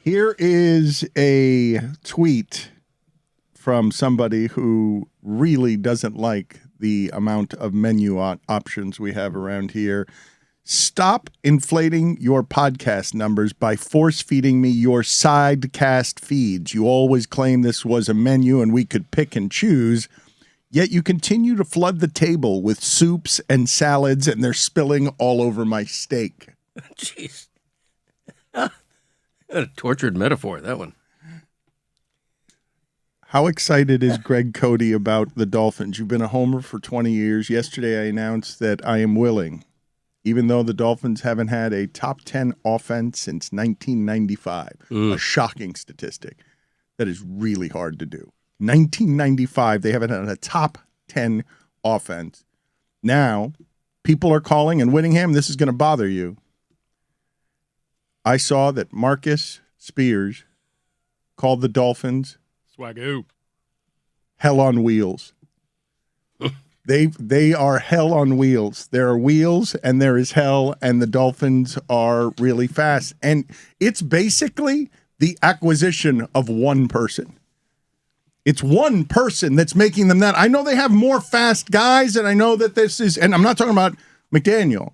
Here is a tweet from somebody who really doesn't like the amount of menu options we have around here. Stop inflating your podcast numbers by force-feeding me your sidecast feeds. You always claim this was a menu and we could pick and choose, yet you continue to flood the table with soups and salads, and they're spilling all over my steak. Jeez. A tortured metaphor, that one. How excited is Greg Cote about the Dolphins? You've been a homer for 20 years. Yesterday I announced that I am willing, even though the Dolphins haven't had a top 10 offense since 1995. A shocking statistic. That is really hard to do. 1995, they haven't had a top 10 offense. Now, people are calling and Whittingham, this is going to bother you. I saw that Marcus Spears called the Dolphins Swagoo. hell on wheels. They are hell on wheels. There are wheels and there is hell, and the Dolphins are really fast. And it's basically the acquisition of one person. It's one person that's making them that. I know they have more fast guys, and I know that this is, and I'm not talking about McDaniel.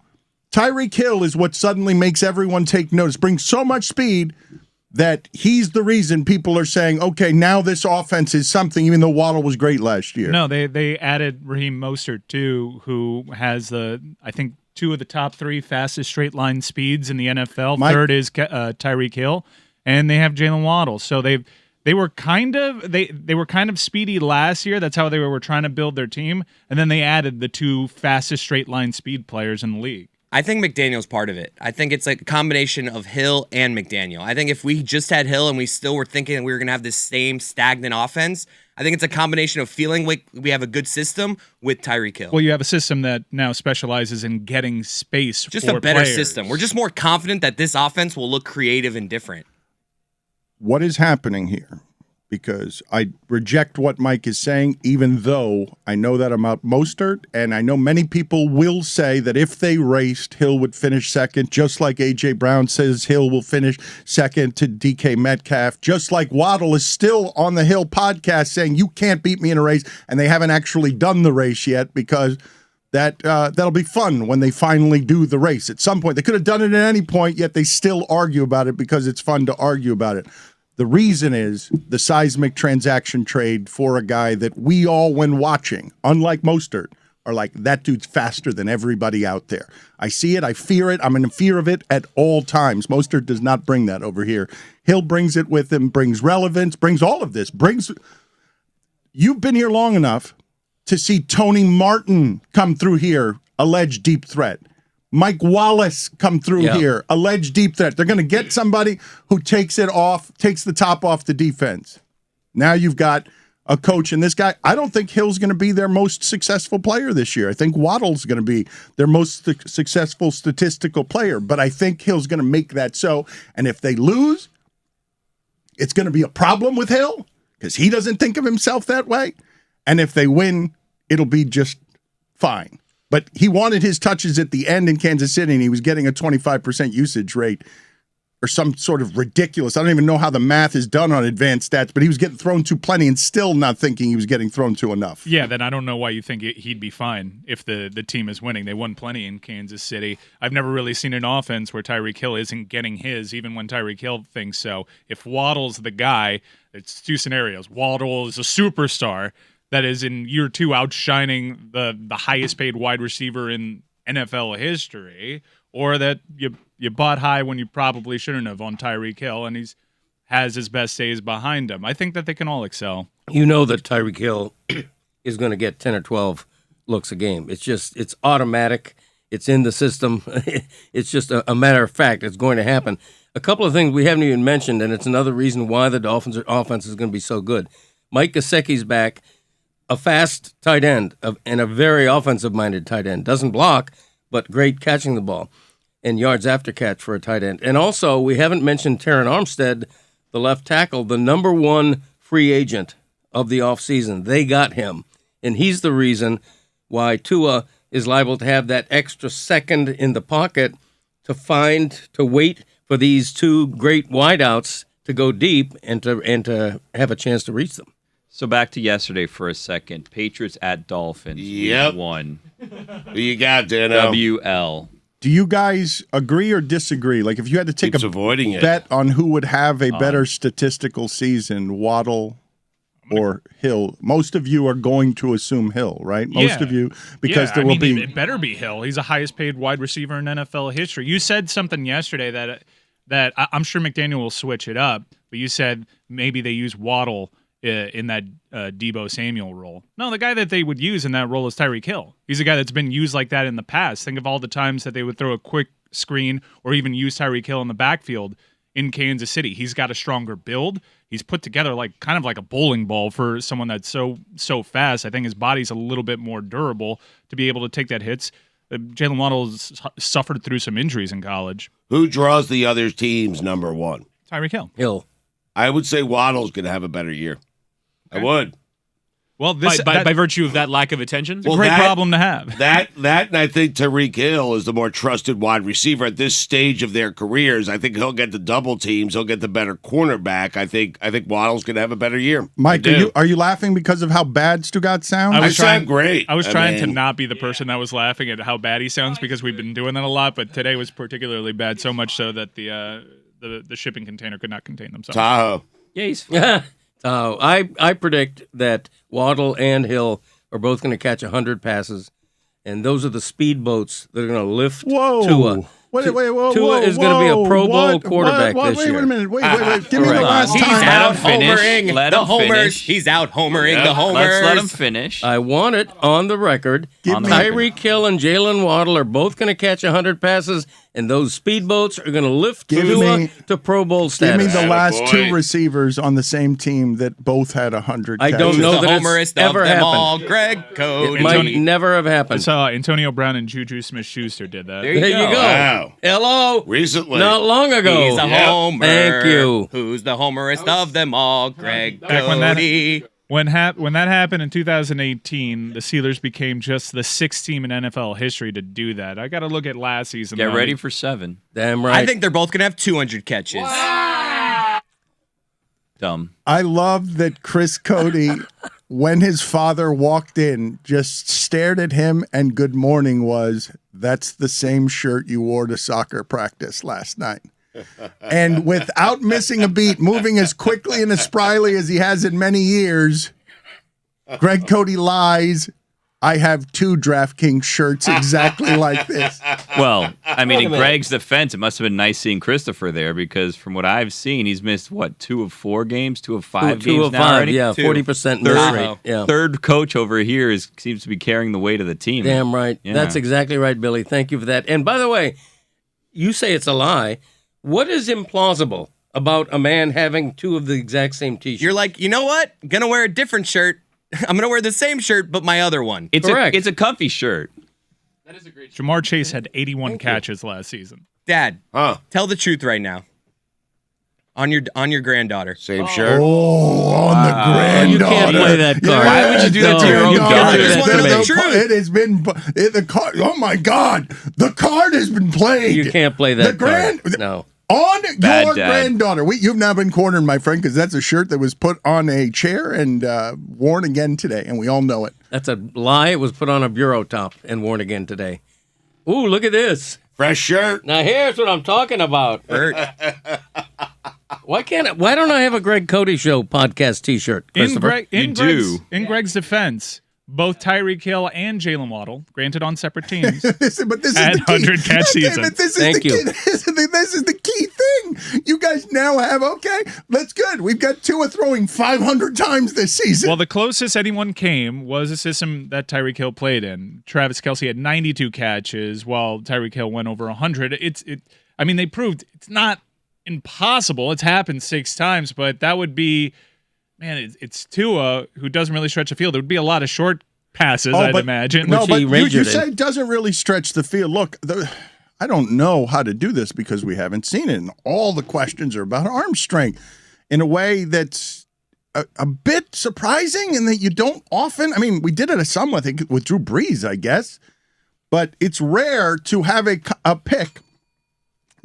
Tyreek Hill is what suddenly makes everyone take notice, brings so much speed that he's the reason people are saying, okay, now this offense is something, even though Waddle was great last year. No, they added Raheem Mostert, too, who has, I think, 2 of the top 3 fastest straight line speeds in the NFL. Third is Tyreek Hill, and they have Jalen Waddle. So they were kind of speedy last year. That's how they were trying to build their team. And then they added the 2 fastest straight line speed players in the league. I think McDaniel's part of it. I think it's like a combination of Hill and McDaniel. I think if we just had Hill and we still were thinking that we were going to have this same stagnant offense, I think it's a combination of feeling like we have a good system with Tyreek Hill. Well, you have a system that now specializes in getting space just for a better players. system. We're just more confident that this offense will look creative and different. What is happening here? Because I reject what Mike is saying, even though I know that about Mostert, and I know many people will say that if they raced, Hill would finish second, just like A.J. Brown says Hill will finish second to DK Metcalf, just like Waddle is still on the Hill podcast saying you can't beat me in a race, and they haven't actually done the race yet because that'll be fun when they finally do the race. At some point, they could have done it at any point, yet they still argue about it because it's fun to argue about it. The reason is the seismic transaction trade for a guy that we all, when watching, unlike Mostert, are like, that dude's faster than everybody out there. I see it. I fear it. I'm in fear of it at all times. Mostert does not bring that over here. Hill brings it with him, brings relevance, brings all of this. You've been here long enough to see Tony Martin come through here, alleged deep threat. Mike Wallace come through here, alleged deep threat. They're going to get somebody who takes the top off the defense. Now you've got a coach, and this guy, I don't think Hill's going to be their most successful player this year. I think Waddle's going to be their most successful statistical player, but I think Hill's going to make that so. And if they lose, it's going to be a problem with Hill because he doesn't think of himself that way. And if they win, it'll be just fine. But he wanted his touches at the end in Kansas City, and he was getting a 25% usage rate or some sort of ridiculous. I don't even know how the math is done on advanced stats, but he was getting thrown to plenty and still not thinking he was getting thrown to enough. Yeah, then I don't know why you think he'd be fine if the team is winning. They won plenty in Kansas City. I've never really seen an offense where Tyreek Hill isn't getting his, even when Tyreek Hill thinks so. If Waddle's the guy, it's 2 scenarios. Waddle is a superstar that is in year 2 outshining the highest paid wide receiver in NFL history, or that you bought high when you probably shouldn't have on Tyreek Hill, and he's has his best days behind him. I think that they can all excel. You know that Tyreek Hill is going to get 10 or 12 looks a game. It's automatic. It's in the system. It's just a matter of fact. It's going to happen. A couple of things we haven't even mentioned, and it's another reason why the Dolphins' offense is going to be so good. Mike Gesicki's back. A fast tight end and a very offensive-minded tight end. Doesn't block, but great catching the ball and yards after catch for a tight end. And also, we haven't mentioned Terron Armstead, the left tackle, the number 1 free agent of the offseason. They got him, and he's the reason why Tua is liable to have that extra second in the pocket to wait for these 2 great wideouts to go deep and to have a chance to reach them. So back to yesterday for a second. Patriots at Dolphins. Yep. Week 1. Who you got, Dano? WL. Do you guys agree or disagree? Like, if you had to take Keeps a avoiding it. bet on who would have a better statistical season, Waddle or Hill, most of you are going to assume Hill, right? Most of you, because there will be. It better be Hill. He's the highest paid wide receiver in NFL history. You said something yesterday that I'm sure McDaniel will switch it up, but you said maybe they use Waddle in that Debo Samuel role. No, the guy that they would use in that role is Tyreek Hill. He's a guy that's been used like that in the past. Think of all the times that they would throw a quick screen or even use Tyreek Hill in the backfield in Kansas City. He's got a stronger build. He's put together kind of like a bowling ball for someone that's so fast. I think his body's a little bit more durable to be able to take that hits. Jalen Waddle's suffered through some injuries in college. Who draws the other team's number one? Tyreek Hill. Hill. I would say Waddle's going to have a better year. I would. Well, by virtue of that lack of attention? Well, great problem to have. That, and I think Tyreek Hill is the more trusted wide receiver at this stage of their careers. I think he'll get the double teams. He'll get the better cornerback. I think Waddle's going to have a better year. Mike, are you laughing because of how bad Stugotz sounds? I sound great. I was trying to not be the person that was laughing at how bad he sounds because we've been doing that a lot, but today was particularly bad, so much so that the shipping container could not contain themselves. Tahoe. Yeah, he's I predict that Waddle and Hill are both going to catch 100 passes, and those are the speedboats that are going to lift Tua. Tua is going to be a Pro Bowl quarterback this year. Wait a minute. Wait. Give me the Right. last He's time. out finish. homering Let the him homers. finish. He's out homering the homers. Let's let him finish. I want it on the record. Give me- Tyreek Hill and Jalen Waddle are both going to catch 100 passes, and those speedboats are going to lift Give Tua me- to Pro Bowl Give status. me the last Attaboy. 2 receivers on the same team that both had 100 I catches. don't know The that homerist it's of ever them happened. all, Greg Cote. It might Antonio- never have I happened. saw Antonio Brown and Juju Smith-Schuster did that. There you There you go. go. Wow. Hello. Recently. Not long ago. He's a Yeah. homer. Thank you. Who's the homerist of them all, Greg Back when Cote. When that happened in 2018, the Steelers became just the 6th team in NFL history to do that. I got to look at last season. Get though. ready for 7. Damn right. I think they're both going to have 200 catches. Dumb. I love that Chris Cody, when his father walked in, just stared at him and good morning was, that's the same shirt you wore to soccer practice last night. And without missing a beat, moving as quickly and as spryly as he has in many years, Greg Cody lies. I have 2 DraftKings shirts exactly like this. Well, I mean, in Greg's defense, it must have been nice seeing Christopher there because from what I've seen, he's missed, 2 of 4 games, 2 of 5 two games of now 5, already? yeah, 40% miss Third- rate. Yeah. Third coach over here seems to be carrying the weight of the team. Damn right. Yeah. That's exactly right, Billy. Thank you for that. And by the way, you say it's a lie. What is implausible about a man having 2 of the exact same T-shirts? You're like, you know what? Gonna wear a different shirt. I'm gonna wear the same shirt, but my other one. It's Correct. it's a comfy shirt. Jamar Chase had 81 catches last season. Dad, Huh. tell the truth right now. On your granddaughter. Same shirt. Oh, on the granddaughter. you can't play that card. Why would you do that to your own you can't daughter? do I just that wanna to know me. the truth. It has been the card. Oh my God, the card has been played. You can't play that The grand- card. No. On Bad your dad. granddaughter. You've now been cornered, my friend, because that's a shirt that was put on a chair and worn again today, and we all know it. That's a lie. It was put on a bureau top and worn again today. Ooh, look at this. Fresh shirt. Now here's what I'm talking about. Bert. Why don't I have a Greg Cote Show podcast T-shirt, Christopher? In Greg's defense, both Tyreek Hill and Jalen Waddle, granted on separate teams, But this had is the key. 100 catch Okay, season. but this is Thank the you. Key. This is the key thing. You guys now have, okay, that's good. We've got Tua throwing 500 times this season. Well, the closest anyone came was a system that Tyreek Hill played in. Travis Kelce had 92 catches, while Tyreek Hill went over 100. I mean, they proved it's not impossible. It's happened 6 times, but that would be, man, it's Tua who doesn't really stretch the field. There would be a lot of short passes, I'd imagine. No, Which but he you majored say in. it doesn't really stretch the field. Look, I don't know how to do this because we haven't seen it. And all the questions are about arm strength in a way that's a bit surprising and that you don't often. I mean, we did it some, I think, with Drew Brees, I guess. But it's rare to have a pick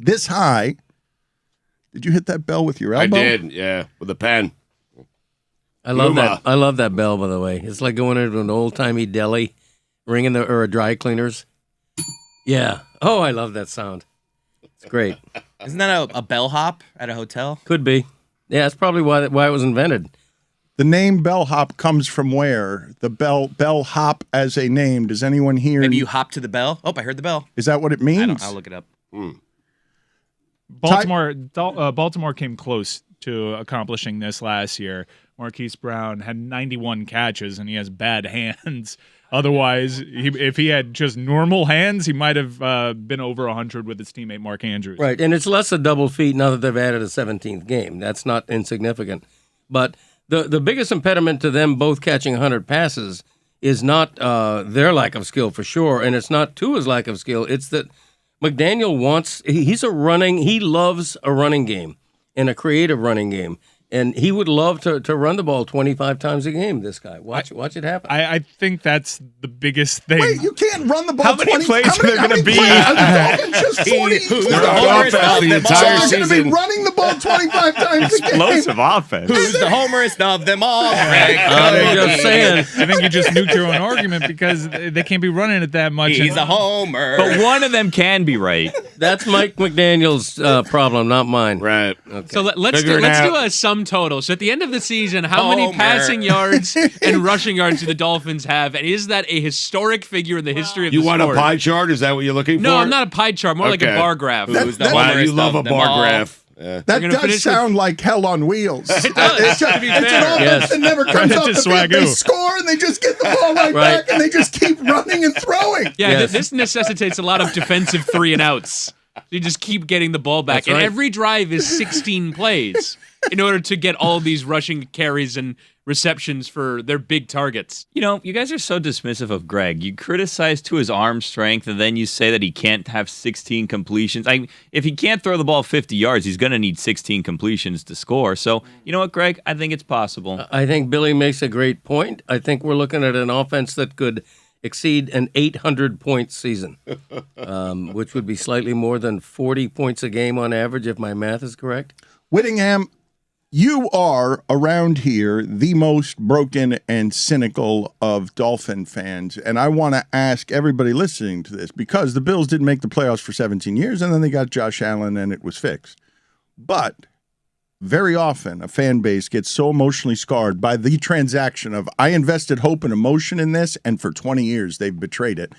this high Did you hit that bell with your I elbow? did, yeah, with a pen. I love Luma. that. I love that bell, by the way. It's like going into an old-timey deli, or a dry cleaners. Yeah. Oh, I love that sound. It's great. Isn't that a bellhop at a hotel? Could be. Yeah, that's probably why it was invented. The name bellhop comes from where? The bellhop as a name. Does anyone here? Maybe you hop to the bell. Oh, I heard the bell. Is that what it means? I'll look it up. Baltimore came close to accomplishing this last year. Marquise Brown had 91 catches, and he has bad hands. Otherwise, if he had just normal hands, he might have been over 100 with his teammate Mark Andrews. Right, and it's less a double feat now that they've added a 17th game. That's not insignificant. But the biggest impediment to them both catching 100 passes is not their lack of skill for sure, and it's not Tua's lack of skill. It's that McDaniel he loves a running game and a creative running game. And he would love to run the ball 25 times a game, this guy. Watch it happen. I think that's the biggest thing. Wait, you can't run the ball. How many plays are there going to be? Just 40. The entire They're going to be season. running the ball 25 times a game. Explosive offense. Who's the homerest of them all? Greg I'm Cote. just saying. I think you just nuked your own argument because they can't be running it that much. He's a homer. But one of them can be right. That's Mike McDaniel's problem, not mine. Right. So let's Figure do it out. a sum total. So at the end of the season, how many Homer. passing yards and rushing yards do the Dolphins have? And is that a historic figure in the history of You the want sport? a pie chart? Is that what you're looking for? No, I'm not a pie chart. More like a Okay. bar graph. Who's the Wow, homerest you love a of them bar all? graph. Yeah. That gonna does finish sound like hell on wheels. does, It's to be an fair. offense Yes. that never comes Right off to the field. They Swagoo. score and they just get the ball right Right. back and they just keep running and throwing. Yeah, Yes. this necessitates a lot of defensive 3-and-outs. You just keep getting the ball back. That's And right. every drive is 16 plays in order to get all these rushing carries and receptions for their big targets. You know, you guys are so dismissive of Greg. You criticize to his arm strength, and then you say that he can't have 16 completions. If he can't throw the ball 50 yards, he's going to need 16 completions to score. So, you know what, Greg? I think it's possible. I think Billy makes a great point. I think we're looking at an offense that could exceed an 800-point season, which would be slightly more than 40 points a game on average, if my math is correct. Whittingham, you are around here the most broken and cynical of Dolphin fans. And I want to ask everybody listening to this, because the Bills didn't make the playoffs for 17 years and then they got Josh Allen and it was fixed. But very often a fan base gets so emotionally scarred by the transaction of I invested hope and emotion in this, and for 20 years they've betrayed it,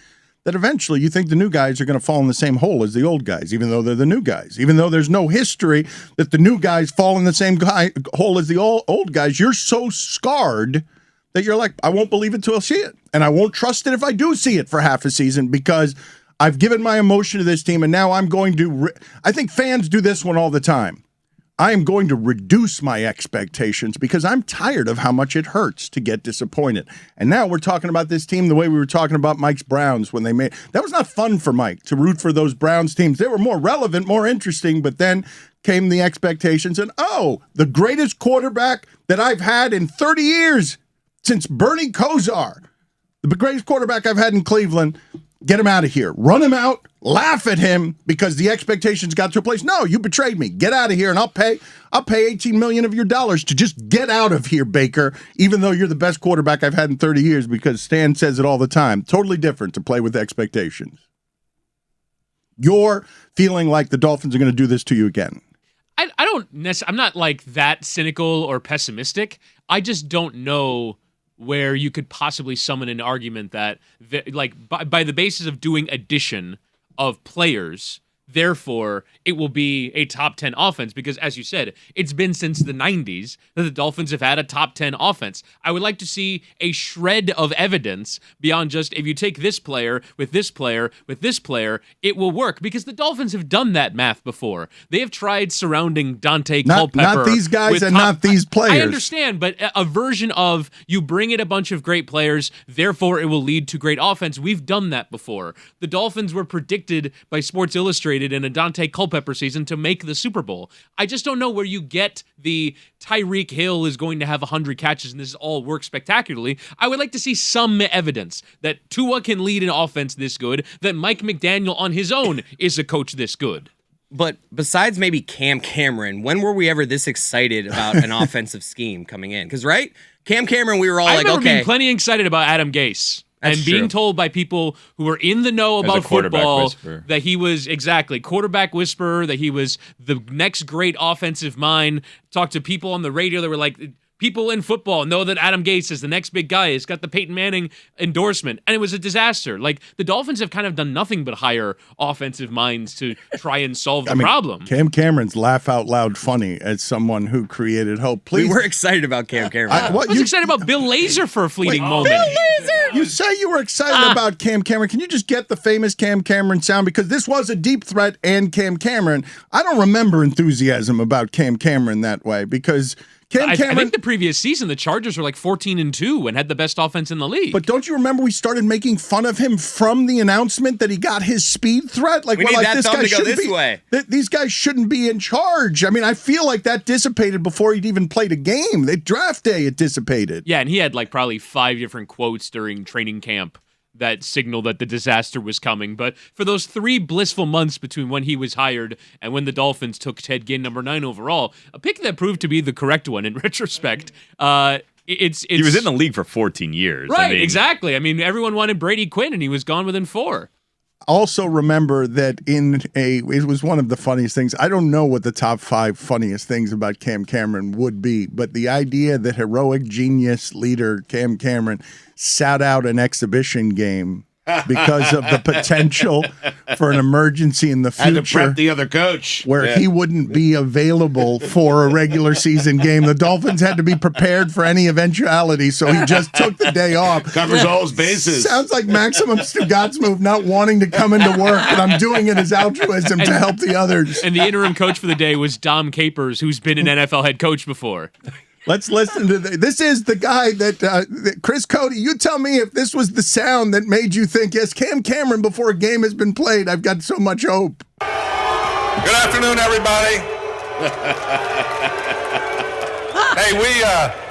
that eventually you think the new guys are going to fall in the same hole as the old guys, even though they're the new guys. Even though there's no history that the new guys fall in the same hole as the old guys, you're so scarred that you're like, I won't believe it till I see it. And I won't trust it if I do see it for half a season, because I've given my emotion to this team, and now I'm going to I think fans do this one all the time. I am going to reduce my expectations because I'm tired of how much it hurts to get disappointed. And now we're talking about this team the way we were talking about Mike's Browns when they made – that was not fun for Mike to root for those Browns teams. They were more relevant, more interesting, but then came the expectations and, oh, the greatest quarterback that I've had in 30 years since Bernie Kosar, the greatest quarterback I've had in Cleveland. Get him out of here. Run him out. Laugh at him because the expectations got to a place. No, you betrayed me. Get out of here, and I'll pay $18 million of your dollars to just get out of here, Baker, even though you're the best quarterback I've had in 30 years, because Stan says it all the time. Totally different to play with expectations. You're feeling like the Dolphins are going to do this to you again. I'm not like that cynical or pessimistic. I just don't know where you could possibly summon an argument that by the basis of doing addition of players, therefore it will be a top 10 offense, because as you said, it's been since the 90s that the Dolphins have had a top 10 offense. I would like to see a shred of evidence beyond just, if you take this player with this player with this player, it will work, because the Dolphins have done that math before. They have tried surrounding Dante Culpepper. Not these guys with and not these players. I understand, but a version of you bring in a bunch of great players, therefore it will lead to great offense. We've done that before. The Dolphins were predicted by Sports Illustrated in a Dante Culpepper season to make the Super Bowl. I just don't know where you get the Tyreek Hill is going to have 100 catches and this all works spectacularly. I would like to see some evidence that Tua can lead an offense this good, that Mike McDaniel on his own is a coach this good. But besides maybe Cam Cameron, when were we ever this excited about an offensive scheme coming in? Because, right? Cam Cameron, we were all I like, remember okay. being plenty excited about Adam Gase. That's And being true. told by people who were in the know As a about quarterback football whisperer. that he was quarterback whisperer, that he was the next great offensive mind. Talked to people on the radio that were like, people in football know that Adam Gase is the next big guy. He's got the Peyton Manning endorsement, and it was a disaster. Like, the Dolphins have kind of done nothing but hire offensive minds to try and solve the problem. Cam Cameron's laugh out loud funny as someone who created hope. Please, We were excited about Cam Cameron. I was excited about Bill Lazor for a fleeting moment. You say you were excited about Cam Cameron. Can you just get the famous Cam Cameron sound? Because this was a deep threat and Cam Cameron. I don't remember enthusiasm about Cam Cameron that way because Cam I Cameron. think the previous season, the Chargers were like 14-2 and had the best offense in the league. But don't you remember we started making fun of him from the announcement that he got his speed threat? Like, We we're need like, that this thumb guy to go shouldn't this be. way. These guys shouldn't be in charge. I mean, I feel like that dissipated before he'd even played a game. They draft day, it dissipated. Yeah, and he had like probably 5 different quotes during training camp that signaled that the disaster was coming. But for those 3 blissful months between when he was hired and when the Dolphins took Ted Ginn number 9 overall, a pick that proved to be the correct one in retrospect. It's He was in the league for 14 years. right, I mean, exactly. I mean, everyone wanted Brady Quinn, and he was gone within 4. Also remember that it was one of the funniest things. I don't know what the top 5 funniest things about Cam Cameron would be, but the idea that heroic genius leader Cam Cameron sat out an exhibition game because of the potential for an emergency in the Had to future prep the other coach. where he wouldn't be available for a regular season game. The Dolphins had to be prepared for any eventuality, so he just took the day off. Covers all his bases. Sounds like maximum Stugotz move, not wanting to come into work, but I'm doing it as altruism to help the others. And the interim coach for the day was Dom Capers, who's been an NFL head coach before. Let's listen to this is the guy that Chris Cote, you tell me if this was the sound that made you think, yes, Cam Cameron, before a game has been played, I've got so much hope. Good afternoon, everybody. Hey,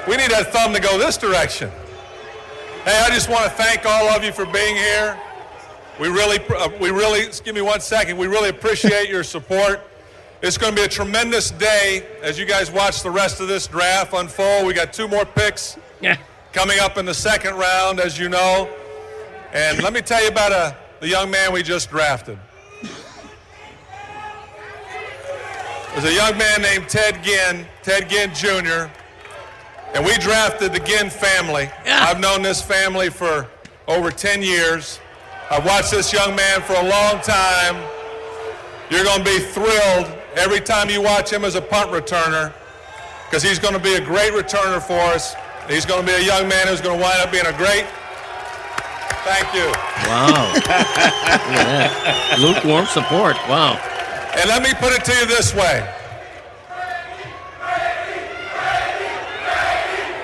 we need that thumb to go this direction. Hey, I just want to thank all of you for being here. We really, just give me 1 second. We really appreciate your support. It's going to be a tremendous day as you guys watch the rest of this draft unfold. We got 2 more picks coming up in the second round, as you know. And let me tell you about the young man we just drafted. There's a young man named Ted Ginn Jr., and we drafted the Ginn family. I've known this family for over 10 years. I've watched this young man for a long time. You're going to be thrilled every time you watch him as a punt returner because he's going to be a great returner for us. He's going to be a young man who's going to wind up being a great. Thank you. Wow. Look at that. Lukewarm support. Wow. And let me put it to you this way.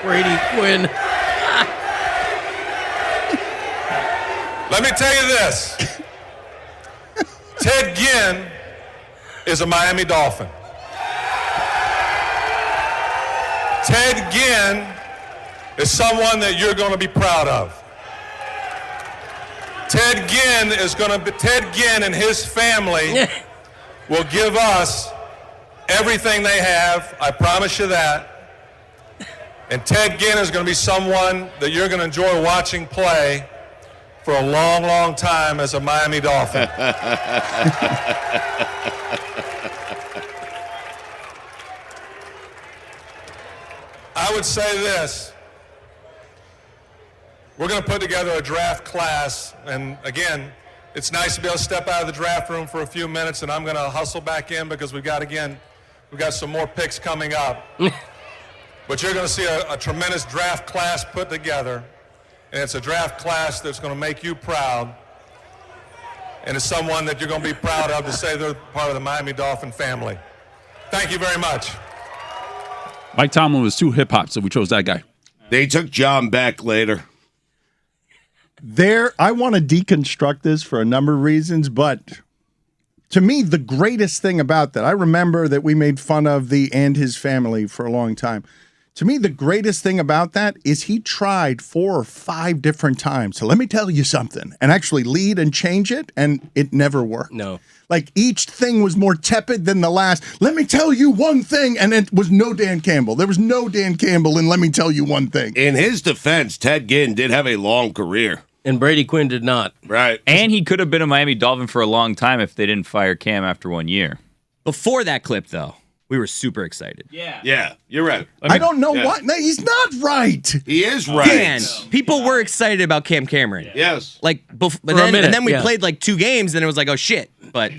Brady Quinn. Let me tell you this. Ted Ginn is a Miami Dolphin. Ted Ginn is someone that you're going to be proud of. Ted Ginn and his family will give us everything they have. I promise you that. And Ted Ginn is going to be someone that you're going to enjoy watching play for a long, long time as a Miami Dolphin. I would say this. We're going to put together a draft class, and again, it's nice to be able to step out of the draft room for a few minutes, and I'm going to hustle back in because we've got some more picks coming up. But you're going to see a tremendous draft class put together, and it's a draft class that's going to make you proud, and it's someone that you're going to be proud of to say they're part of the Miami Dolphin family. Thank you very much. Mike Tomlin was too hip-hop, so we chose that guy. They took John Beck later. I want to deconstruct this for a number of reasons, but to me, the greatest thing about that, I remember that we made fun of and his family for a long time. To me, the greatest thing about that is he tried 4 or 5 different times. So let me tell you something, and actually lead and change it, and it never worked. No. Like each thing was more tepid than the last. Let me tell you one thing, and it was no Dan Campbell. There was no Dan Campbell, and let me tell you one thing. In his defense, Ted Ginn did have a long career. And Brady Quinn did not. Right. And he could have been a Miami Dolphin for a long time if they didn't fire Cam after 1 year. Before that clip, though, we were super excited. Yeah, you're right. I don't know why. No, he's not right. He is right. Dan, people were excited about Cam Cameron. Yes. Like, but a then, minute, and then we yeah. played like 2 games, and it was like, oh shit. But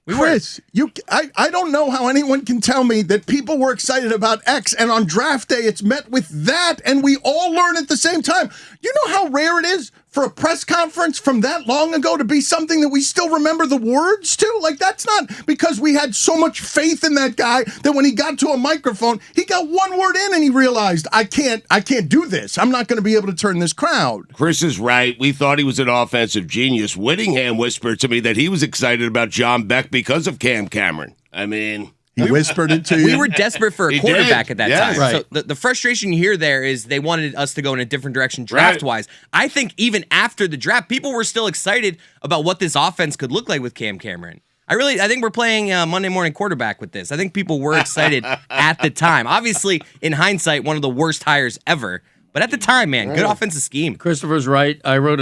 we were. Chris, I don't know how anyone can tell me that people were excited about X, and on draft day it's met with that, and we all learn at the same time. You know how rare it is for a press conference from that long ago to be something that we still remember the words to? Like, that's not because we had so much faith in that guy that when he got to a microphone, he got one word in and he realized, I can't do this. I'm not going to be able to turn this crowd. Chris is right. We thought he was an offensive genius. Whittingham whispered to me that he was excited about John Beck because of Cam Cameron. I mean, He whispered it to you. We were desperate for a He quarterback did. at that Yes. time. Right. So the frustration you hear there is they wanted us to go in a different direction draft-wise. I think even after the draft, people were still excited about what this offense could look like with Cam Cameron. I think we're playing Monday morning quarterback with this. I think people were excited at the time. Obviously, in hindsight, one of the worst hires ever. But at the time, man, good offensive scheme. Christopher's right. I wrote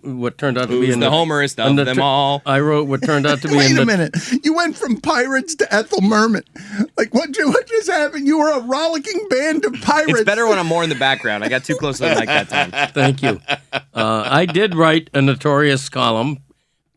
what turned out to be Who's the homerist of them all? I wrote what turned out to be Wait in a the minute. You went from pirates to Ethel Merman. Like, what just happened? You were a rollicking band of pirates. It's better when I'm more in the background. I got too close to the mic that time. Thank you. I did write a notorious column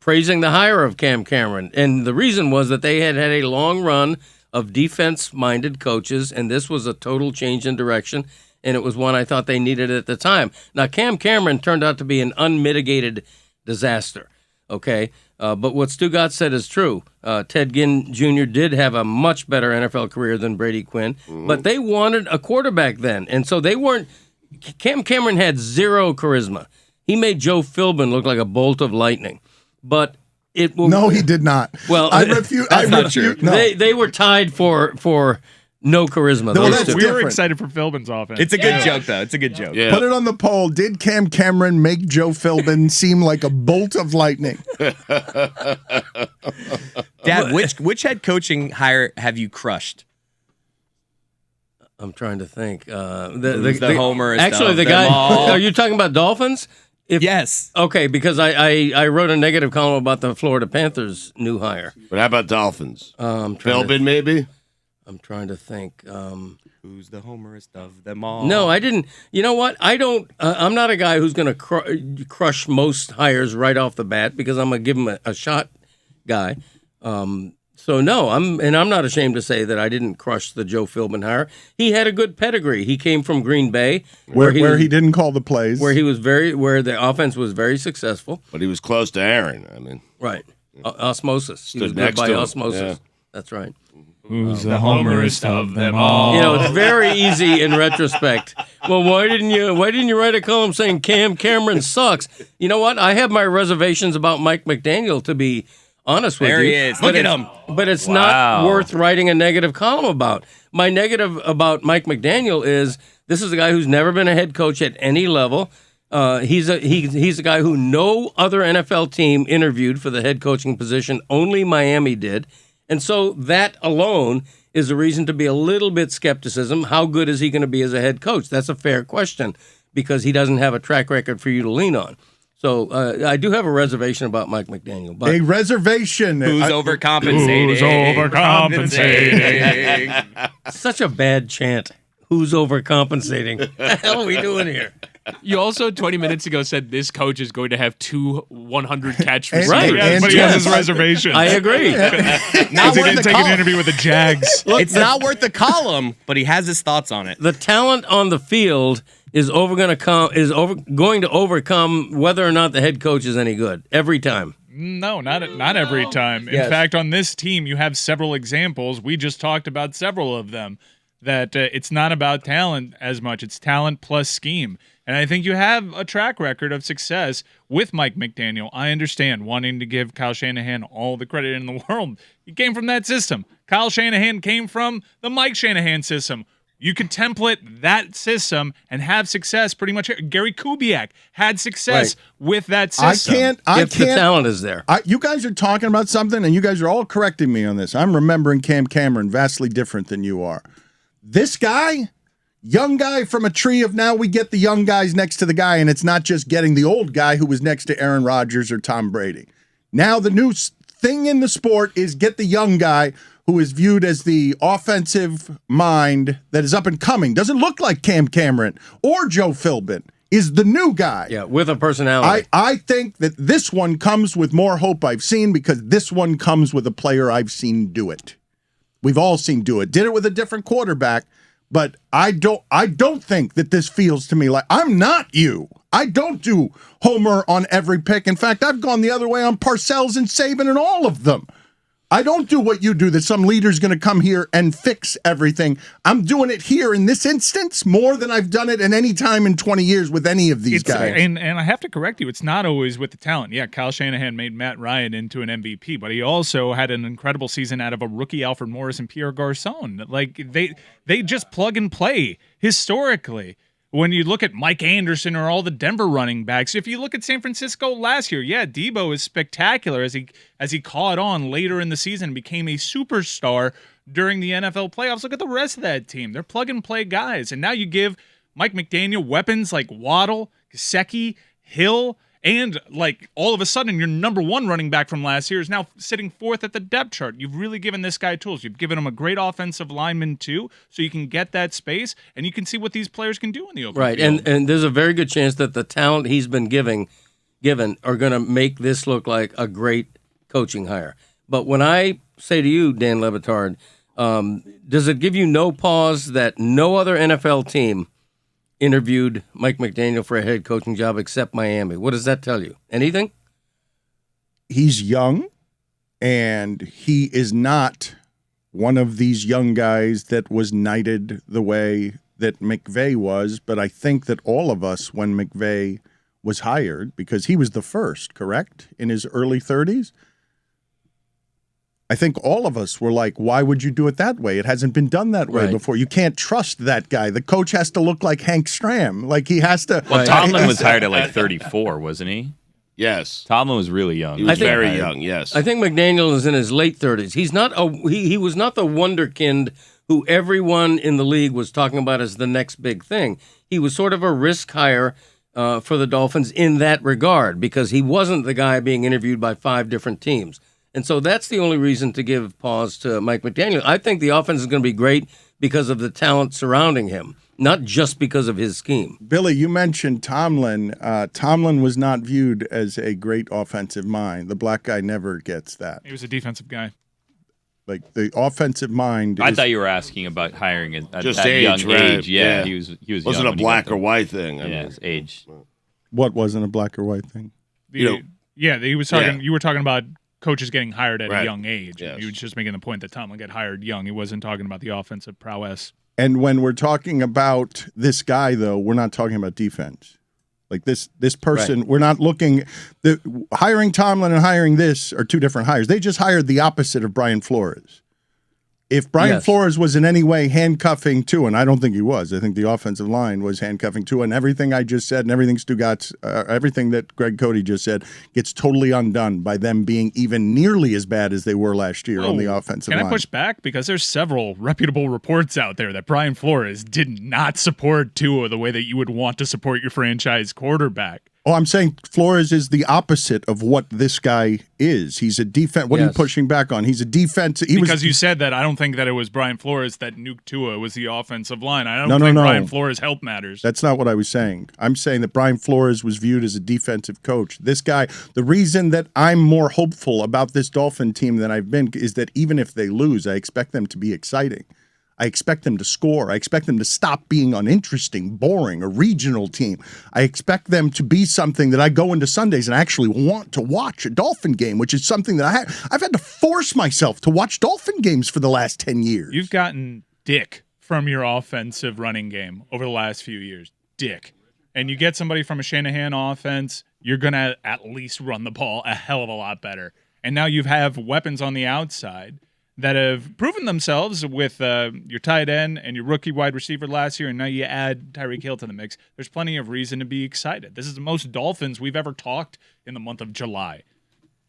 praising the hire of Cam Cameron. And the reason was that they had a long run of defense-minded coaches, and this was a total change in direction, and it was one I thought they needed at the time. Now, Cam Cameron turned out to be an unmitigated disaster, okay? But what Stugotz said is true. Ted Ginn Jr. did have a much better NFL career than Brady Quinn, but they wanted a quarterback then, and so they weren't – Cam Cameron had zero charisma. He made Joe Philbin look like a bolt of lightning. But it will. No, he did not. Well, I refuse. That's not true. No. They were tied for no charisma. Well, those that's two. We were different. excited for Philbin's offense. It's a good joke, though. It's a good joke. Yeah. Put it on the poll. Did Cam Cameron make Joe Philbin seem like a bolt of lightning? Dad, which head coaching hire have you crushed? I'm trying to think. Who's the homerist Actually, of the them guy. all? Are you talking about Dolphins? Yes. Okay, because I wrote a negative column about the Florida Panthers' new hire. But how about Dolphins? Philbin, maybe? I'm trying to think. Who's the homerist of them all? No, I didn't. You know what? I don't. I'm not a guy who's going to crush most hires right off the bat because I'm going to give him a shot guy. So no, I'm not ashamed to say that I didn't crush the Joe Philbin hire. He had a good pedigree. He came from Green Bay, Where he didn't call the plays. where the offense was very successful. But he was close to Aaron. I mean, Right, osmosis. He Stood was good next by to him. osmosis. Yeah. That's right. Who's the homerist of them all? You know, it's very easy in retrospect. Well, why didn't you write a column saying Cam Cameron sucks? You know what? I have my reservations about Mike McDaniel, to be honest with you. There he is. Look at him. But it's not worth writing a negative column about. My negative about Mike McDaniel is this is a guy who's never been a head coach at any level. He's a guy who no other NFL team interviewed for the head coaching position. Only Miami did. And so that alone is a reason to be a little bit skepticism. How good is he going to be as a head coach? That's a fair question because he doesn't have a track record for you to lean on. So I do have a reservation about Mike McDaniel. But a reservation. Who's overcompensating? Who's overcompensating? such a bad chant. Who's overcompensating? What the hell are we doing here? You also 20 minutes ago said this coach is going to have 2 100-catch receivers. Right. Yes, but he has his reservation. I agree. Not He worth didn't the take an column. interview with the Jags. It's not worth the column, but he has his thoughts on it. The talent on the field is going to overcome whether or not the head coach is any good every time. No, not every time. In Yes. fact, on this team, you have several examples. We just talked about several of them. That it's not about talent as much. It's talent plus scheme. And I think you have a track record of success with Mike McDaniel. I understand wanting to give Kyle Shanahan all the credit in the world. He came from that system. Kyle Shanahan came from the Mike Shanahan system. You could template that system and have success pretty much. Gary Kubiak had success with that system. The talent is there. You guys are talking about something, and you guys are all correcting me on this. I'm remembering Cam Cameron vastly different than you are. This guy, young guy from a tree of now we get the young guys next to the guy, and it's not just getting the old guy who was next to Aaron Rodgers or Tom Brady. Now the new thing in the sport is get the young guy who is viewed as the offensive mind that is up and coming, doesn't look like Cam Cameron or Joe Philbin, is the new guy. Yeah, with a personality. I think that this one comes with more hope I've seen because this one comes with a player I've seen do it. We've all seen do it. Did it with a different quarterback, but I don't think that this feels to me like I'm not you. I don't do homer on every pick. In fact, I've gone the other way on Parcells and Saban and all of them. I don't do what you do, that some leader's going to come here and fix everything. I'm doing it here in this instance more than I've done it in any time in 20 years with any of these guys. And I have to correct you, it's not always with the talent. Yeah, Kyle Shanahan made Matt Ryan into an MVP, but he also had an incredible season out of a rookie Alfred Morris and Pierre Garçon. Like, they just plug and play historically. When you look at Mike Anderson or all the Denver running backs, if you look at San Francisco last year, yeah, Debo is spectacular as he caught on later in the season and became a superstar during the NFL playoffs. Look at the rest of that team. They're plug-and-play guys. And now you give Mike McDaniel weapons like Waddle, Gesicki, Hill, and like all of a sudden your number one running back from last year is now sitting fourth at the depth chart. You've really given this guy tools. You've given him a great offensive lineman too, so you can get that space and you can see what these players can do in the open field. And there's a very good chance that the talent he's been given are going to make this look like a great coaching hire. But when I say to you, Dan Le Batard, does it give you no pause that no other NFL team interviewed Mike McDaniel for a head coaching job except Miami? What does that tell you? Anything? He's young, and he is not one of these young guys that was knighted the way that McVay was, but I think that all of us, when McVay was hired, because he was the first, correct, in his early 30s, I think all of us were like, why would you do it that way? It hasn't been done that way before. You can't trust that guy. The coach has to look like Hank Stram. Like, he has to. Well, Tomlin was hired at like 34, wasn't he? Yes. Tomlin was really young. He was very young, yes. I think McDaniel is in his late 30s. He's not he was not the wonderkind who everyone in the league was talking about as the next big thing. He was sort of a risk hire for the Dolphins in that regard because he wasn't the guy being interviewed by 5 different teams. And so that's the only reason to give pause to Mike McDaniel. I think the offense is going to be great because of the talent surrounding him, not just because of his scheme. Billy, you mentioned Tomlin. Tomlin was not viewed as a great offensive mind. The black guy never gets that. He was a defensive guy. Like, the offensive mind. I thought you were asking about hiring at just that age, young right? age. Yeah, Yeah. he was Wasn't young a when he black got or there. white thing. I Yeah, mean. his age. What wasn't a black or white thing? He was talking. Yeah. You were talking about coaches getting hired at a Right. young age. Yes. He was just making the point that Tomlin got hired young. He wasn't talking about the offensive prowess. And when we're talking about this guy, though, we're not talking about defense. Like, this person, we're not looking. Hiring Tomlin and hiring this are two different hires. They just hired the opposite of Brian Flores. If Brian Flores was in any way handcuffing Tua, and I don't think he was, I think the offensive line was handcuffing Tua, and everything I just said and everything Stugotz, everything that Greg Cote just said gets totally undone by them being even nearly as bad as they were last year on the offensive line. Can I push back? Because there's several reputable reports out there that Brian Flores did not support Tua the way that you would want to support your franchise quarterback. Oh, I'm saying Flores is the opposite of what this guy is. He's a defense. What are you pushing back on? He's a defense. Because you said that I don't think that it was Brian Flores that nuked Tua. It was the offensive line. I don't think Brian Flores' help matters. That's not what I was saying. I'm saying that Brian Flores was viewed as a defensive coach. This guy, the reason that I'm more hopeful about this Dolphin team than I've been is that even if they lose, I expect them to be exciting. I expect them to score. I expect them to stop being uninteresting, boring, a regional team. I expect them to be something that I go into Sundays and I actually want to watch a Dolphin game, which is something that I've had to force myself to watch Dolphin games for the last 10 years. You've gotten dick from your offensive running game over the last few years. Dick. And you get somebody from a Shanahan offense, you're going to at least run the ball a hell of a lot better. And now you have weapons on the outside that have proven themselves with your tight end and your rookie wide receiver last year, and now you add Tyreek Hill to the mix, there's plenty of reason to be excited. This is the most Dolphins we've ever talked in the month of July.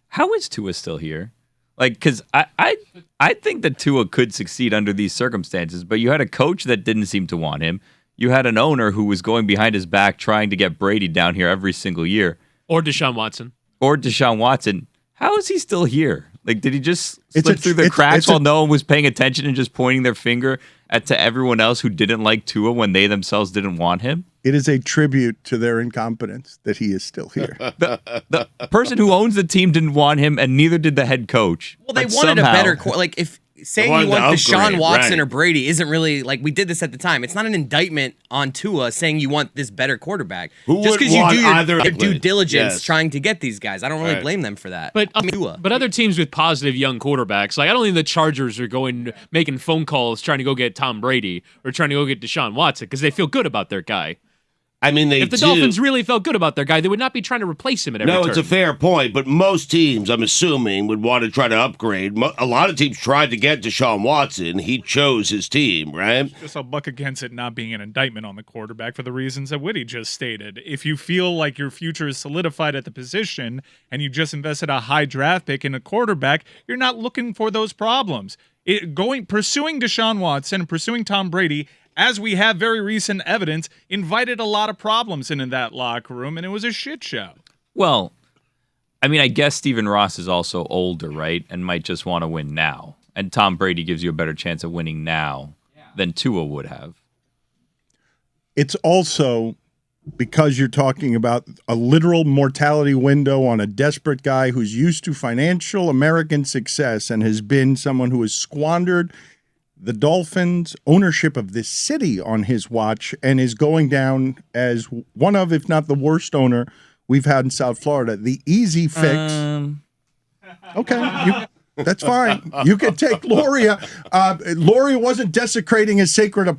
How is Tua still here? Like, because I think that Tua could succeed under these circumstances, but you had a coach that didn't seem to want him. You had an owner who was going behind his back trying to get Brady down here every single year. Or Deshaun Watson. How is he still here? Like, did he just slip through the cracks while no one was paying attention and just pointing their finger to everyone else who didn't like Tua when they themselves didn't want him? It is a tribute to their incompetence that he is still here. The person who owns the team didn't want him, and neither did the head coach. Well, they But wanted somehow- a better like if saying you want wanted to Deshaun upgrade, Watson right. or Brady isn't really like we did this at the time. It's not an indictment on Tua saying you want this better quarterback. Who Just would because you want do your either- due diligence Yes. trying to get these guys. I don't really Right. blame them for that. But Tua. but other teams with positive young quarterbacks, like I don't think the Chargers are making phone calls trying to go get Tom Brady or trying to go get Deshaun Watson because they feel good about their guy. I mean, they If the do. Dolphins really felt good about their guy, they would not be trying to replace him at every No, turn. it's a fair point, but most teams, I'm assuming, would want to try to upgrade. A lot of teams tried to get Deshaun Watson. He chose his team, right? Just I'll buck against it not being an indictment on the quarterback for the reasons that Whitty just stated. If you feel like your future is solidified at the position and you just invested a high draft pick in a quarterback, you're not looking for those problems. Pursuing Deshaun Watson and pursuing Tom Brady, as we have very recent evidence, invited a lot of problems in that locker room, and it was a shit show. Well, I mean, I guess Stephen Ross is also older, right? And might just want to win now. And Tom Brady gives you a better chance of winning now than Tua would have. It's also because you're talking about a literal mortality window on a desperate guy who's used to financial American success and has been someone who has squandered the Dolphins' ownership of this city on his watch and is going down as one of, if not the worst owner we've had in South Florida. The easy fix. Okay, that's fine. You can take Loria. Loria wasn't desecrating as sacred a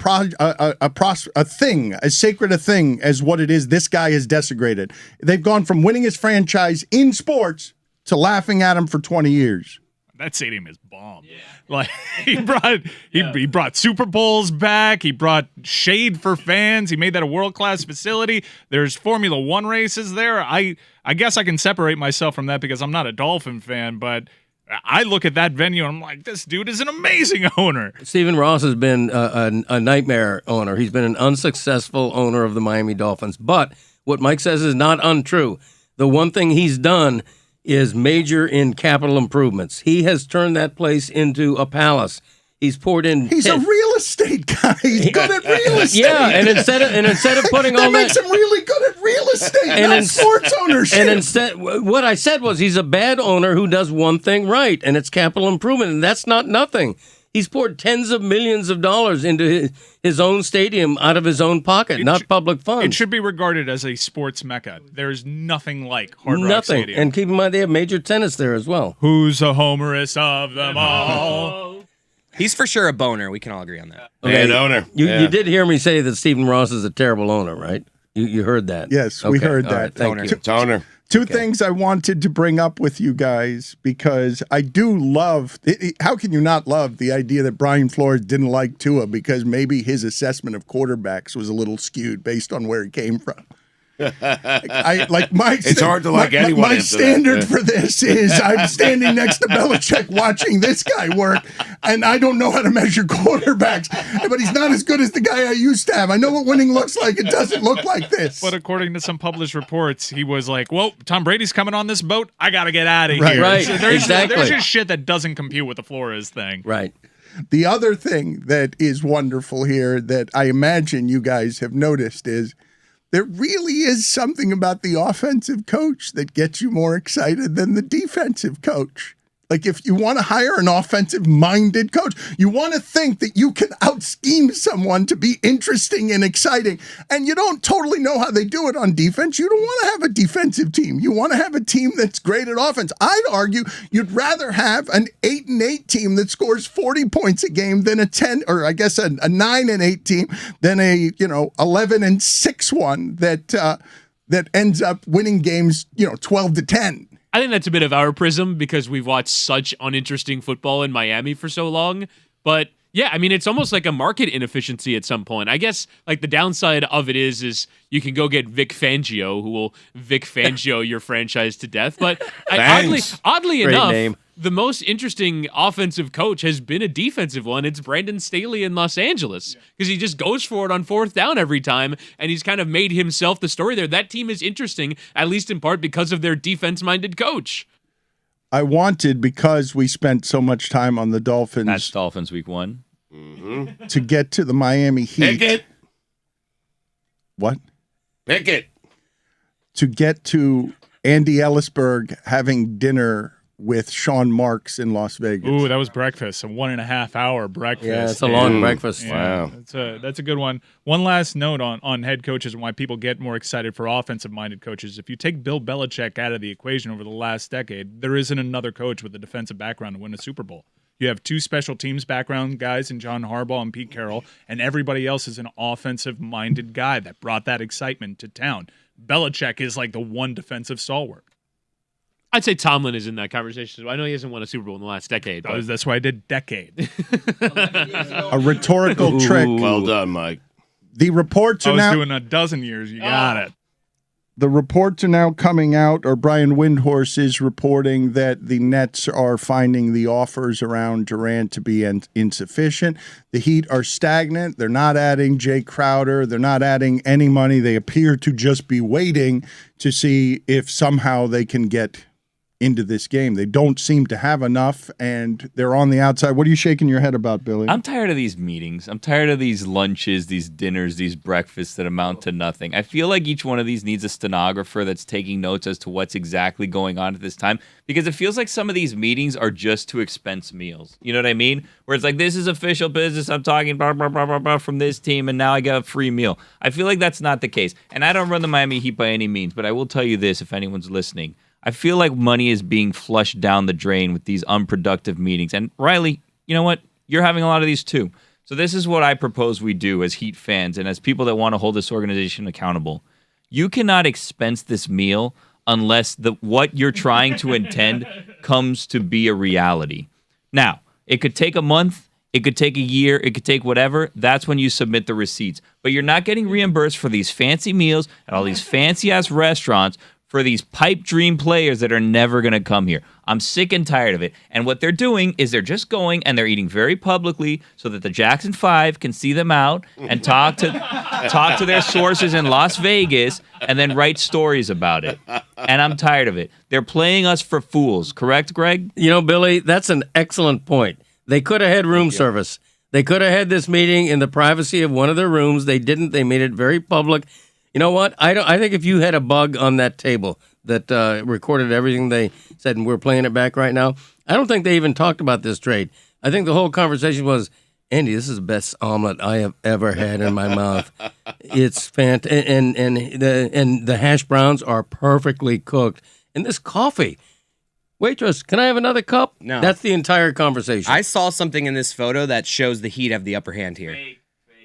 thing as what it is. This guy is desecrated. They've gone from winning his franchise in sports to laughing at him for 20 years. That stadium is bomb. Yeah. Like he brought Super Bowls back. He brought shade for fans. He made that a world-class facility. There's Formula One races there. I guess I can separate myself from that because I'm not a Dolphin fan, but I look at that venue and I'm like, this dude is an amazing owner. Stephen Ross has been a nightmare owner. He's been an unsuccessful owner of the Miami Dolphins. But what Mike says is not untrue. The one thing he's done is major in capital improvements. He has turned that place into a palace. He's poured in. He's a real estate guy. He's good at real estate. Yeah, and instead of putting all that makes him really good at real estate, and not sports ownership. And instead, what I said was he's a bad owner who does one thing right, and it's capital improvement, and that's not nothing. He's poured tens of millions of dollars into his own stadium out of his own pocket, not public funds. It should be regarded as a sports mecca. There's nothing like Hard Rock Stadium. And keep in mind, they have major tennis there as well. Who's the homerest of them all? He's for sure a boner. We can all agree on that. Bad owner. You did hear me say that Stephen Ross is a terrible owner, right? You heard that? Yes, we heard All that. right, thank you. It's owner. Two things I wanted to bring up with you guys because I do love how can you not love the idea that Brian Flores didn't like Tua because maybe his assessment of quarterbacks was a little skewed based on where he came from. It's hard to like anyone. My after standard that. for this is I'm standing next to Belichick watching this guy work, and I don't know how to measure quarterbacks, but he's not as good as the guy I used to have. I know what winning looks like. It doesn't look like this. But according to some published reports, he was like, well, Tom Brady's coming on this boat. I got to get out of here. Right, So there's exactly. just shit that doesn't compute with the Flores thing. Right. The other thing that is wonderful here that I imagine you guys have noticed is there really is something about the offensive coach that gets you more excited than the defensive coach. Like if you want to hire an offensive-minded coach, you want to think that you can out-scheme someone to be interesting and exciting, and you don't totally know how they do it on defense. You don't want to have a defensive team. You want to have a team that's great at offense. I'd argue you'd rather have an 8-8 team that scores 40 points a game than a 10, or I guess a 9-8 team than a 11-6 one that ends up winning games 12-10. I think that's a bit of our prism because we've watched such uninteresting football in Miami for so long. But yeah, I mean, it's almost like a market inefficiency at some point. I guess like the downside of it is you can go get Vic Fangio, who will Vic Fangio your franchise to death. But oddly Great enough, name. the most interesting offensive coach has been a defensive one. It's Brandon Staley in Los Angeles because he just goes for it on fourth down every time, and he's kind of made himself the story there. That team is interesting, at least in part because of their defense-minded coach. I wanted, because we spent so much time on the Dolphins, That's Dolphins week 1. to get to the Miami Heat. Pick it. What? Pick it. To get to Andy Ellisberg having dinner with Sean Marks in Las Vegas. Ooh, that was breakfast, a 1.5 hour breakfast. Yeah, it's a long breakfast. Yeah, that's a good one. One last note on head coaches and why people get more excited for offensive-minded coaches. If you take Bill Belichick out of the equation over the last decade, there isn't another coach with a defensive background to win a Super Bowl. You have 2 special teams background guys in John Harbaugh and Pete Carroll, and everybody else is an offensive-minded guy that brought that excitement to town. Belichick is like the one defensive stalwart. I'd say Tomlin is in that conversation. I know he hasn't won a Super Bowl in the last decade. But That's why I did decade. A rhetorical trick. Well done, Mike. The reports I are was now doing a dozen years. You got it. the reports are now coming out, or Brian Windhorst is reporting that the Nets are finding the offers around Durant to be insufficient. The Heat are stagnant. They're not adding Jay Crowder. They're not adding any money. They appear to just be waiting to see if somehow they can get into this game. They don't seem to have enough, and they're on the outside. What are you shaking your head about, Billy? I'm tired of these meetings. I'm tired of these lunches, these dinners, these breakfasts that amount to nothing. I feel like each one of these needs a stenographer that's taking notes as to what's exactly going on at this time, because it feels like some of these meetings are just to expense meals. You know what I mean? Where it's like, this is official business. I'm talking blah, blah, blah, blah, blah from this team, and now I get a free meal. I feel like that's not the case. And I don't run the Miami Heat by any means, but I will tell you this, if anyone's listening. I feel like money is being flushed down the drain with these unproductive meetings. And Riley, you know what? You're having a lot of these too. So this is what I propose we do as Heat fans and as people that want to hold this organization accountable. You cannot expense this meal unless what you're trying to intend comes to be a reality. Now, it could take a month, it could take a year, it could take whatever. That's when you submit the receipts. But you're not getting reimbursed for these fancy meals at all these fancy-ass restaurants for these pipe dream players that are never going to come here. I'm sick and tired of it. And what they're doing is they're just going and they're eating very publicly so that the Jackson 5 can see them out and talk to their sources in Las Vegas and then write stories about it. And I'm tired of it. They're playing us for fools. Correct, Greg? You know, Billy, that's an excellent point. They could have had room service. They could have had this meeting in the privacy of one of their rooms. They didn't. They made it very public. You know what? I think if you had a bug on that table that recorded everything they said, and we're playing it back right now, I don't think they even talked about this trade. I think the whole conversation was, Andy, this is the best omelet I have ever had in my mouth. It's fantastic, and the hash browns are perfectly cooked. And this coffee, waitress, can I have another cup? No. That's the entire conversation. I saw something in this photo that shows the Heat have the upper hand here.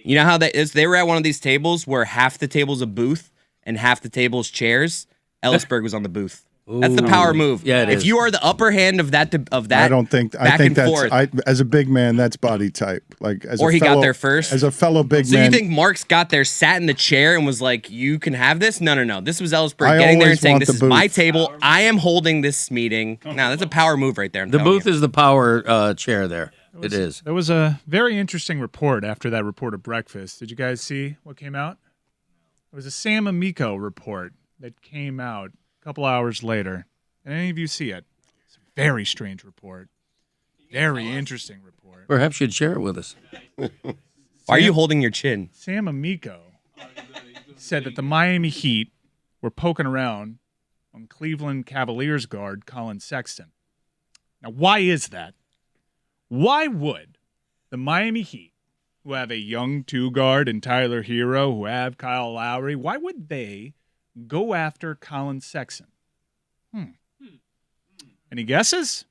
You know how that is? They were at one of these tables where half the table's a booth and half the table's chairs. Ellisberg was on the booth. That's the power move. Yeah, it if is. you are the upper hand of that, I don't think. I back think and that's. forth. As a big man, that's body type. Like as Or a he got fellow, there first? As a fellow big So man. you think Marks got there, sat in the chair, and was like, "You can have this"? No. This was Ellisberg I getting there and always saying, want "This the is my booth." table. I am holding this meeting." Now that's a power move right there. the booth is the power chair there. It is. There was a very interesting report after that report of breakfast. Did you guys see what came out? It was a Sam Amico report that came out a couple hours later. Did any of you see it? It's a very strange report. Very interesting report. Perhaps you'd share it with us. Why are you holding your chin? Sam Amico said that the Miami Heat were poking around on Cleveland Cavaliers guard Colin Sexton. Now, why is that? Why would the Miami Heat, who have a young two-guard and Tyler Hero, who have Kyle Lowry, why would they go after Colin Sexton? Any guesses?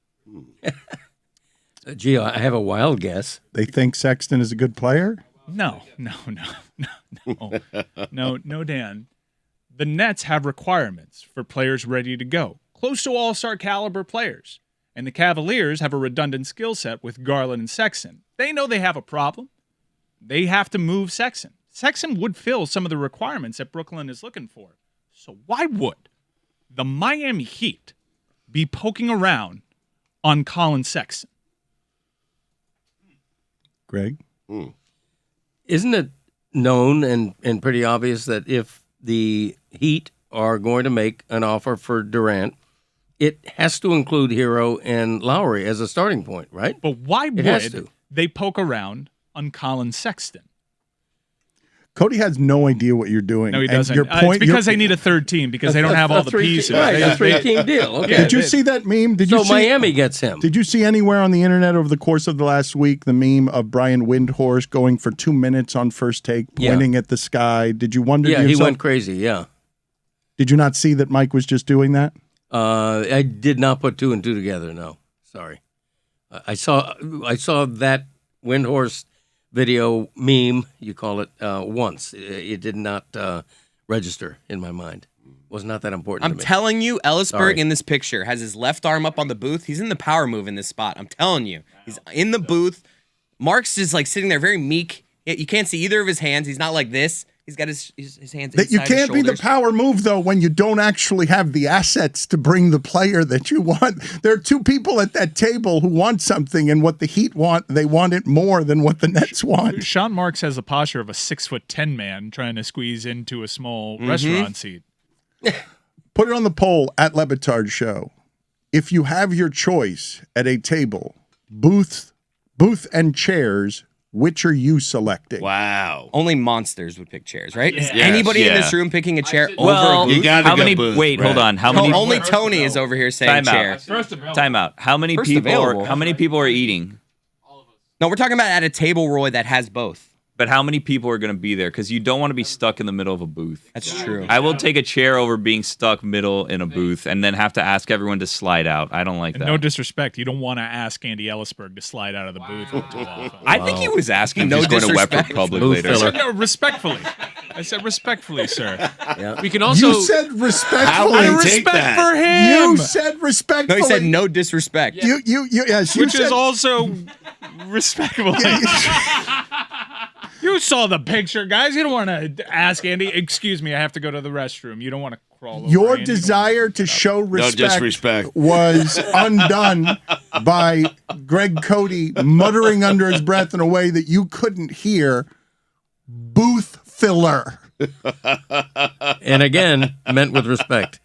Gee, I have a wild guess. They think Sexton is a good player. No, Dan. The Nets have requirements for players ready to go. close to all-star caliber players. And the Cavaliers have a redundant skill set with Garland and Sexton. They know they have a problem. They have to move Sexton. Sexton would fill some of the requirements that Brooklyn is looking for. So why would the Miami Heat be poking around on Colin Sexton? Greg? Isn't it known and pretty obvious that if the Heat are going to make an offer for Durant, it has to include Hero and Lowry as a starting point, right? But why has would to. they poke around on Colin Sexton? Cody has no idea what you're doing. No, he And doesn't. Your It's point, because they need a third team because they don't have all the pieces. Right, a three-team deal. Okay. Did you see that meme? Did you So see, Miami gets him. Did you see anywhere on the internet over the course of the last week the meme of Brian Windhorst going for 2 minutes on first take, Yeah. pointing at the sky? Did you wonder to Yeah, he yourself, went crazy, yeah. did you not see that Mike was just doing that? I did not put two and two together, no. Sorry. I saw that Windhorst video meme, you call it, once. It did not register in my mind. Was not that important I'm to me. telling you, Ellisberg Sorry. in this picture has his left arm up on the booth. He's in the power move in this spot. I'm telling you. He's in the booth. Mark's just like sitting there very meek. You can't see either of his hands. He's not like this. He's got his hands That you inside his can't be the shoulders. power move, though, when you don't actually have the assets to bring the player that you want. There are two people at that table who want something, and what the Heat want, they want it more than what the Nets want. Sean Marks has the posture of a 6'10" man trying to squeeze into a small restaurant seat. Put it on the poll at Le Batard Show. If you have your choice at a table, booth and chairs, which are you selecting? Wow. Only monsters would pick chairs, right? Is Yes. anybody in Yeah. this room picking a chair over Well, a booth? You gotta how go many? booth, Wait, right. hold on. How No, many? only Tony is over here saying Time chair. out. Time out. How many First people? available. How many people are eating? No, we're talking about at a table, Roy, that has both. But how many people are going to be there? Because you don't want to be stuck in the middle of a booth. That's true. I will take a chair over being stuck middle in a booth and then have to ask everyone to slide out. I don't like And that. no disrespect, you don't want to ask Andy Ellisberg to slide out of the booth too often. I think he was asking No if he's going to Web disrespect. Republic Booth later. I filler. said no, respectfully. I said respectfully, sir. We can also. You said How respectfully. would I you take respect that? for him, You said respectfully. No, he said no disrespect. Yes, you which said, is also respectable. You saw the picture, guys. You don't want to ask Andy. Excuse me, I have to go to the restroom. You don't want to crawl over. your Andy. desire to show respect, disrespect. was undone by Greg Cote muttering under his breath in a way that you couldn't hear. Booth filler. And again, meant with respect.